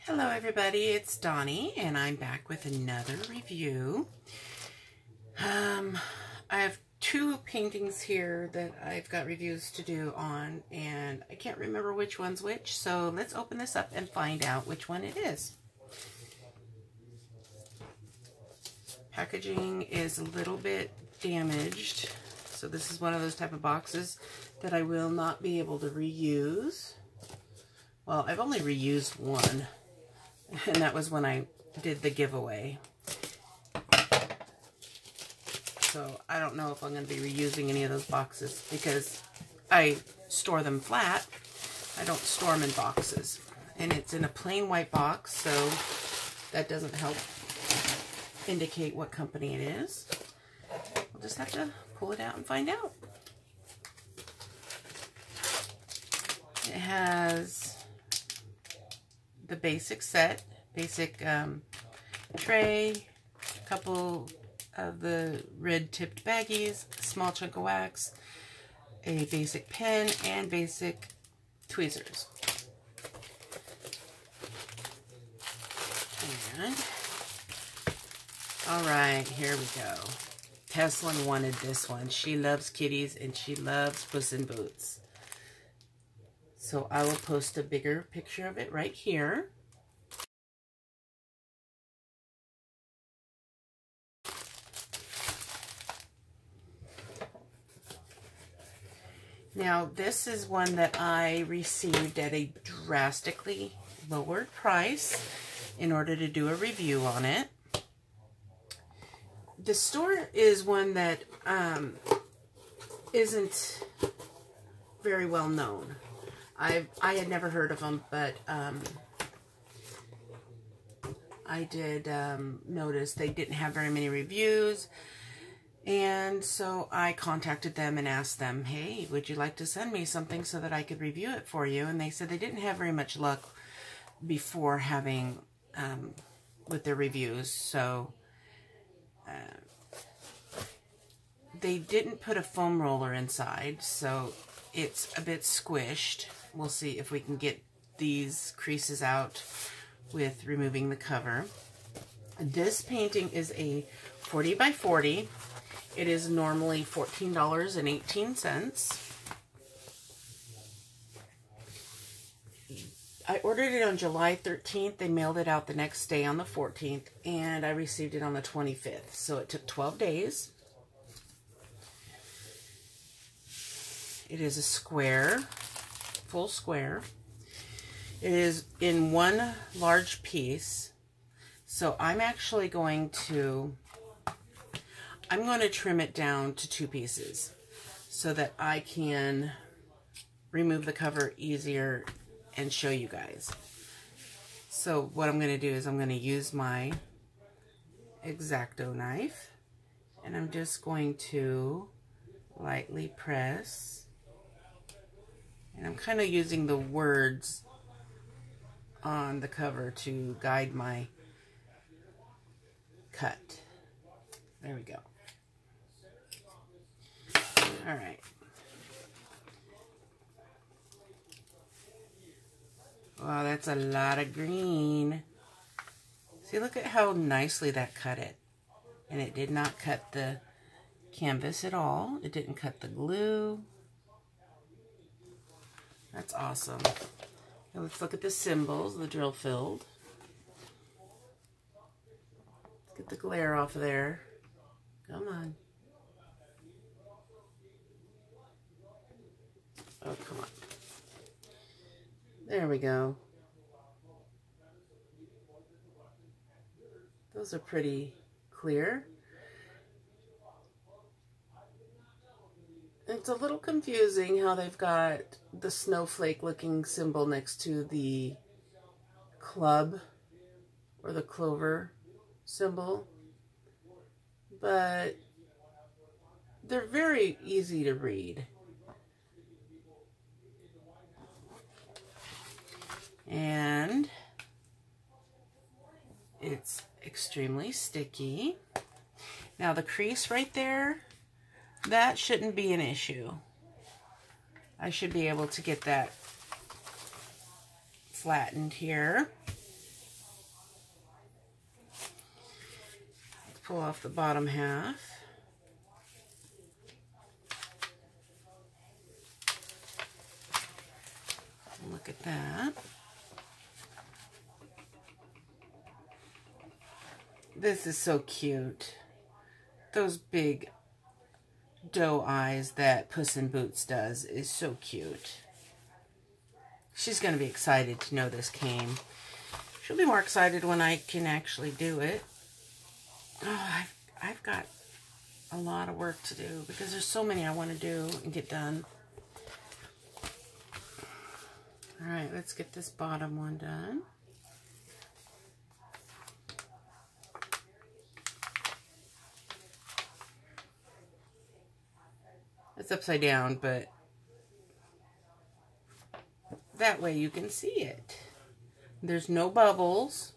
Hello everybody, it's Donnie and I'm back with another review. I have two paintings here that I've got reviews to do on and I can't remember which one's which, so let's open this up and find out which one it is. Packaging is a little bit damaged, so this is one of those type of boxes that I will not be able to reuse. Well, I've only reused one. And that was when I did the giveaway. So I don't know if I'm going to be reusing any of those boxes because I store them flat. I don't store them in boxes. And it's in a plain white box, so that doesn't help indicate what company it is. We'll just have to pull it out and find out. It has the basic set, basic tray, a couple of the red tipped baggies, a small chunk of wax, a basic pen, and basic tweezers. And, alright, here we go. Teslin wanted this one. She loves kitties and she loves Puss in Boots. So I will post a bigger picture of it right here. Now this is one that I received at a drastically lowered price in order to do a review on it. The store is one that isn't very well known. I had never heard of them, but I did notice they didn't have very many reviews, and so I contacted them and asked them, hey, would you like to send me something so that I could review it for you? And they said they didn't have very much luck before having with their reviews, so they didn't put a foam roller inside, so it's a bit squished. We'll see if we can get these creases out with removing the cover. This painting is a 40 by 40. It is normally $14.18. I ordered it on July 13th. They mailed it out the next day on the 14th, and I received it on the 25th. So it took 12 days. It is a square, full square. It is in one large piece. So I'm actually going to trim it down to two pieces so that I can remove the cover easier and show you guys. So what I'm going to do is I'm going to use my X-Acto knife and I'm just going to lightly press. And I'm kind of using the words on the cover to guide my cut. There we go. All right. Wow, that's a lot of green. See, look at how nicely that cut it. And it did not cut the canvas at all. It didn't cut the glue. That's awesome. Now let's look at the symbols, the drill filled. Let's get the glare off of there. Come on. Oh, come on. There we go. Those are pretty clear. It's a little confusing how they've got the snowflake looking symbol next to the club or the clover symbol, but they're very easy to read. And it's extremely sticky. Now the crease right there, that shouldn't be an issue. I should be able to get that flattened here. pull off the bottom half. Look at that. This is so cute. Those big doe eyes that Puss in Boots does is so cute. She's going to be excited to know this came. She'll be more excited when I can actually do it. Oh, I've got a lot of work to do because there's so many I want to do and get done. All right, let's get this bottom one done. It's upside down, but that way you can see it. There's no bubbles.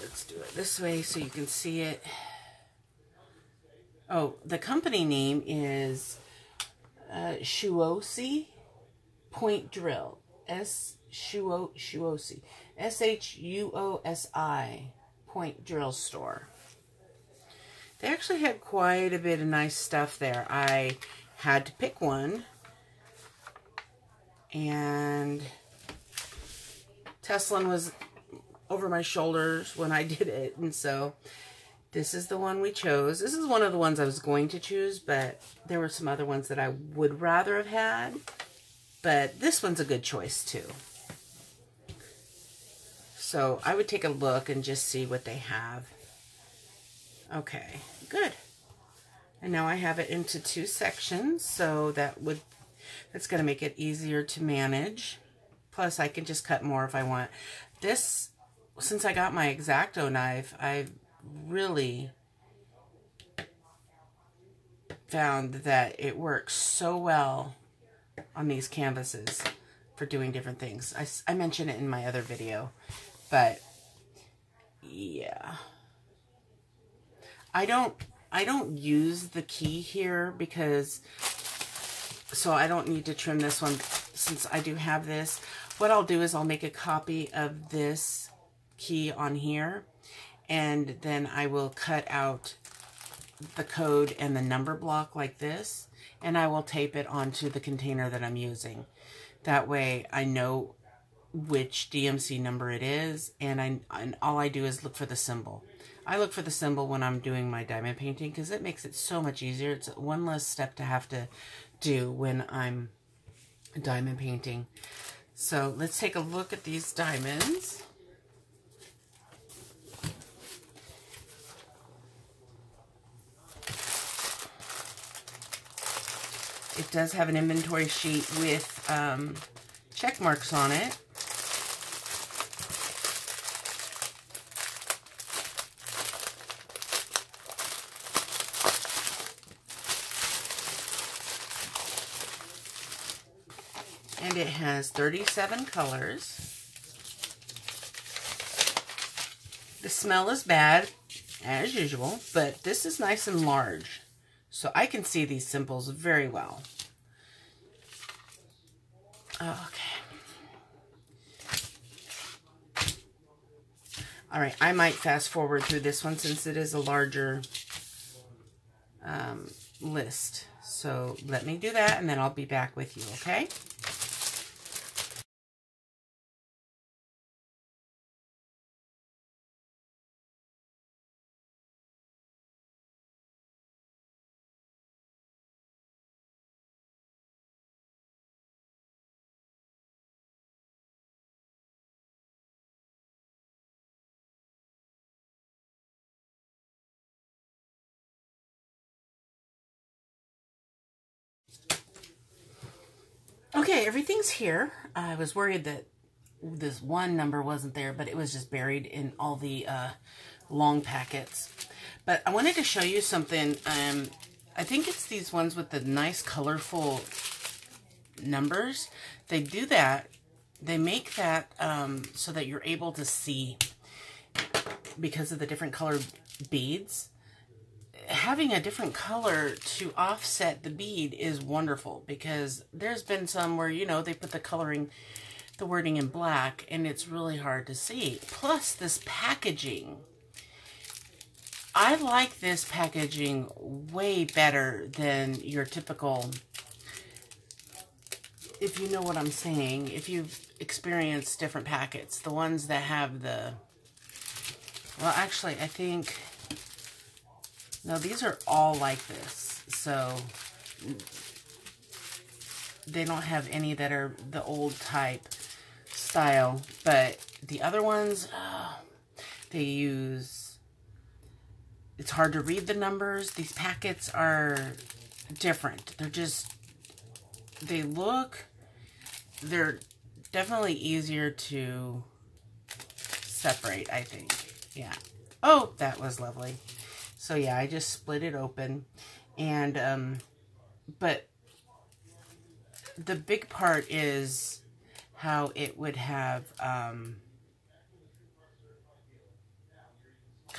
Let's do it this way so you can see it. Oh, the company name is SHUOSI Point Drill. SHUOSI. SHUOSI Point Drill Store. They actually had quite a bit of nice stuff there. I had to pick one. And Teslin was over my shoulders when I did it. And so this is the one we chose. This is one of the ones I was going to choose, but there were some other ones that I would rather have had. But this one's a good choice too. So I would take a look and just see what they have. Okay, good. And now I have it into 2 sections, so that's going to make it easier to manage. Plus I can just cut more if I want. This, since I got my X-Acto knife, I've really found that it works so well on these canvases for doing different things. I mentioned it in my other video, but yeah. I don't use the key here because, so I don't need to trim this one since I do have this. What I'll do is I'll make a copy of this key on here, and then I will cut out the code and the number block like this, and I will tape it onto the container that I'm using. That way I know which DMC number it is, and all I do is look for the symbol. I look for the symbol when I'm doing my diamond painting because it makes it so much easier. It's one less step to have to do when I'm diamond painting. So let's take a look at these diamonds. It does have an inventory sheet with check marks on it. And it has 37 colors. The smell is bad, as usual, but this is nice and large. So I can see these symbols very well. Okay. All right, I might fast forward through this one since it is a larger list. So let me do that and then I'll be back with you, okay? Okay, everything's here. I was worried that this one number wasn't there, but it was just buried in all the long packets. But I wanted to show you something. I think it's these ones with the nice colorful numbers. They do that. They make that so that you're able to see because of the different colored beads. having a different color to offset the bead is wonderful, because there's been some where, you know, they put the wording in black, and it's really hard to see. Plus, this packaging. I like this packaging way better than your typical, if you know what I'm saying, if you've experienced different packets, the ones that have the, well, actually, I think, no, these are all like this, so they don't have any that are the old type style, but the other ones, they use, it's hard to read the numbers. These packets are different. They're just, they're definitely easier to separate, I think. Yeah. Oh, that was lovely. So yeah, I just split it open, and but the big part is how it would have,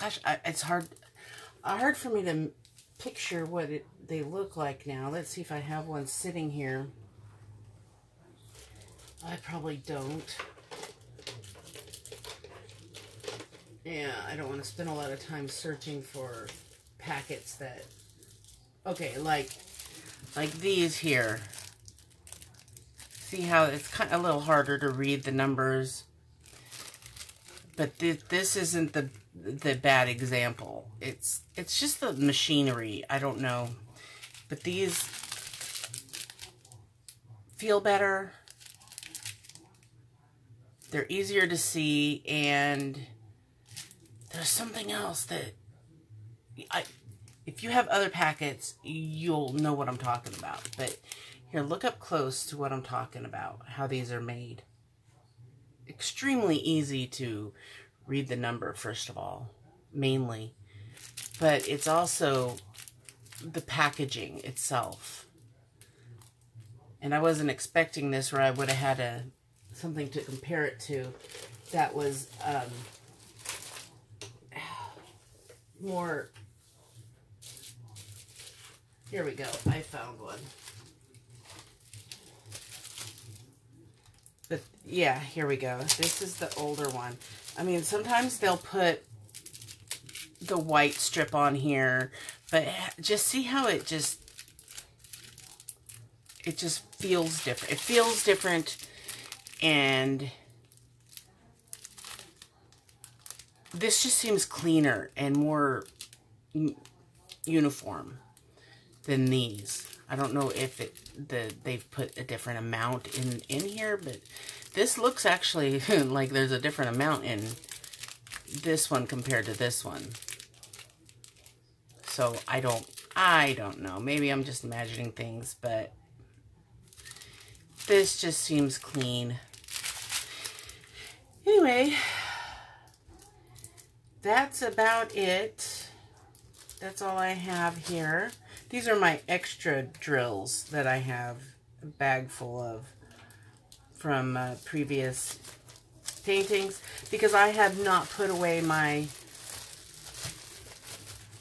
gosh, it's hard for me to picture what they look like now. Let's see if I have one sitting here. I probably don't. Yeah, I don't want to spend a lot of time searching for packets that, okay, like these here. See how it's kind of a little harder to read the numbers, but this isn't the bad example. It's just the machinery. I don't know, but these feel better. They're easier to see, and there's something else that if you have other packets, you'll know what I'm talking about. But here, look up close to what I'm talking about, how these are made. Extremely easy to read the number, first of all, mainly. But it's also the packaging itself. And I wasn't expecting this, where I would have had something to compare it to that was more. Here we go. I found one. But yeah, here we go. This is the older one. I mean, sometimes they'll put the white strip on here, but just see how it just feels different. It feels different, and this just seems cleaner and more uniform than these. I don't know if they've put a different amount in here, but this looks actually like there's a different amount in this one compared to this one. So I don't know. Maybe I'm just imagining things, but this just seems clean. Anyway, that's about it. That's all I have here. These are my extra drills that I have a bag full of from previous paintings, because I have not put away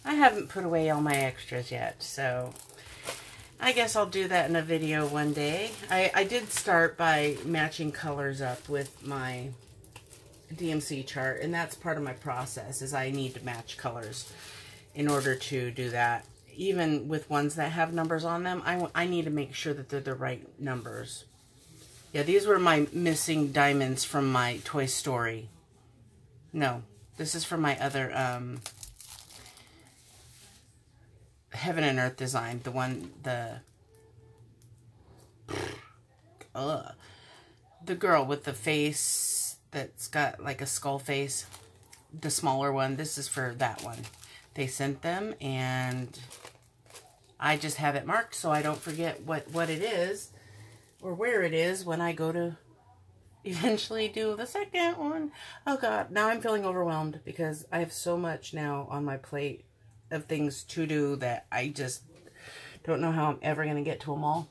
I haven't put away all my extras yet, so I guess I'll do that in a video one day. I did start by matching colors up with my DMC chart, and that's part of my process, is I need to match colors in order to do that. Even with ones that have numbers on them, I need to make sure that they're the right numbers. Yeah, these were my missing diamonds from my Toy Story. No, this is from my other Heaven and Earth design. The one, the girl with the face that's got like a skull face. The smaller one. This is for that one. They sent them, and I just have it marked so I don't forget what it is or where it is when I go to eventually do the second one. Oh God, now I'm feeling overwhelmed because I have so much now on my plate of things to do that I just don't know how I'm ever going to get to them all.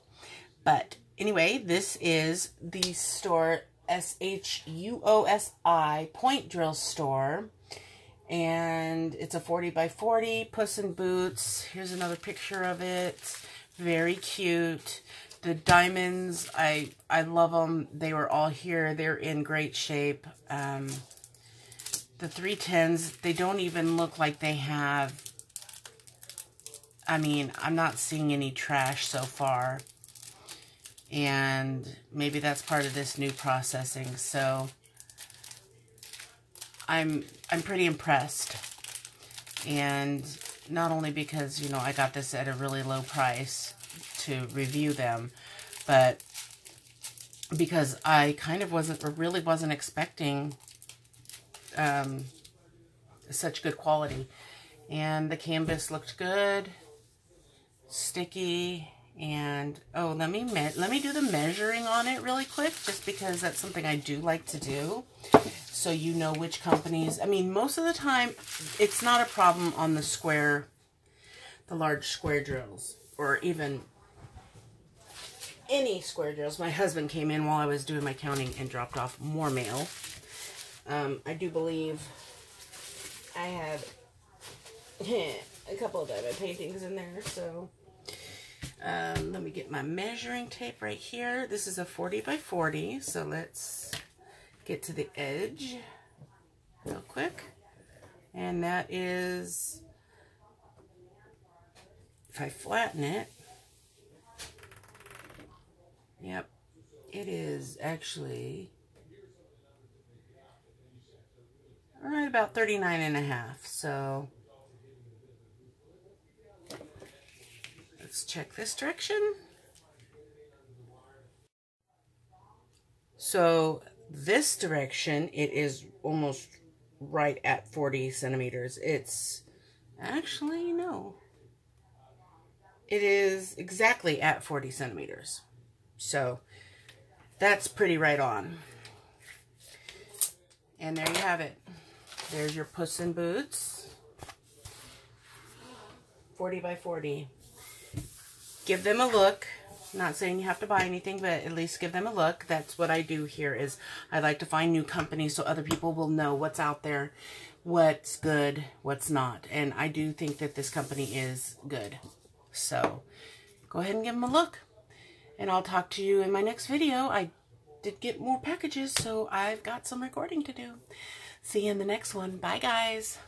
But anyway, this is the store, SHUOSI Point Drill Store. And it's a 40 by 40 Puss in Boots. Here's another picture of it. Very cute. The diamonds, I love them. They were all here. They're in great shape. The 310s, they don't even look like they have, I mean, I'm not seeing any trash so far. And maybe that's part of this new processing. So I'm pretty impressed. And not only because, you know, I got this at a really low price to review them, but because I kind of really wasn't expecting such good quality. And the canvas looked good, sticky, and oh, let me do the measuring on it really quick, just because that's something I do like to do, so you know which companies. I mean, most of the time it's not a problem on the large square drills, or even any square drills. My husband came in while I was doing my counting and dropped off more mail. I do believe I have a couple of diamond paintings in there, so let me get my measuring tape right here. This is a 40 by 40, so let's get to the edge real quick. And that is, if I flatten it, yep, it is actually right about 39.5. So let's check this direction. So this direction, it is almost right at 40 centimeters. It's actually, no, it is exactly at 40 centimeters. So that's pretty right on. And there you have it. There's your Puss in Boots. 40 by 40. Give them a look. Not saying you have to buy anything, but at least give them a look. That's what I do here, is I like to find new companies so other people will know what's out there, what's good, what's not. And I do think that this company is good. So go ahead and give them a look. And I'll talk to you in my next video. I did get more packages, so I've got some recording to do. See you in the next one. Bye, guys.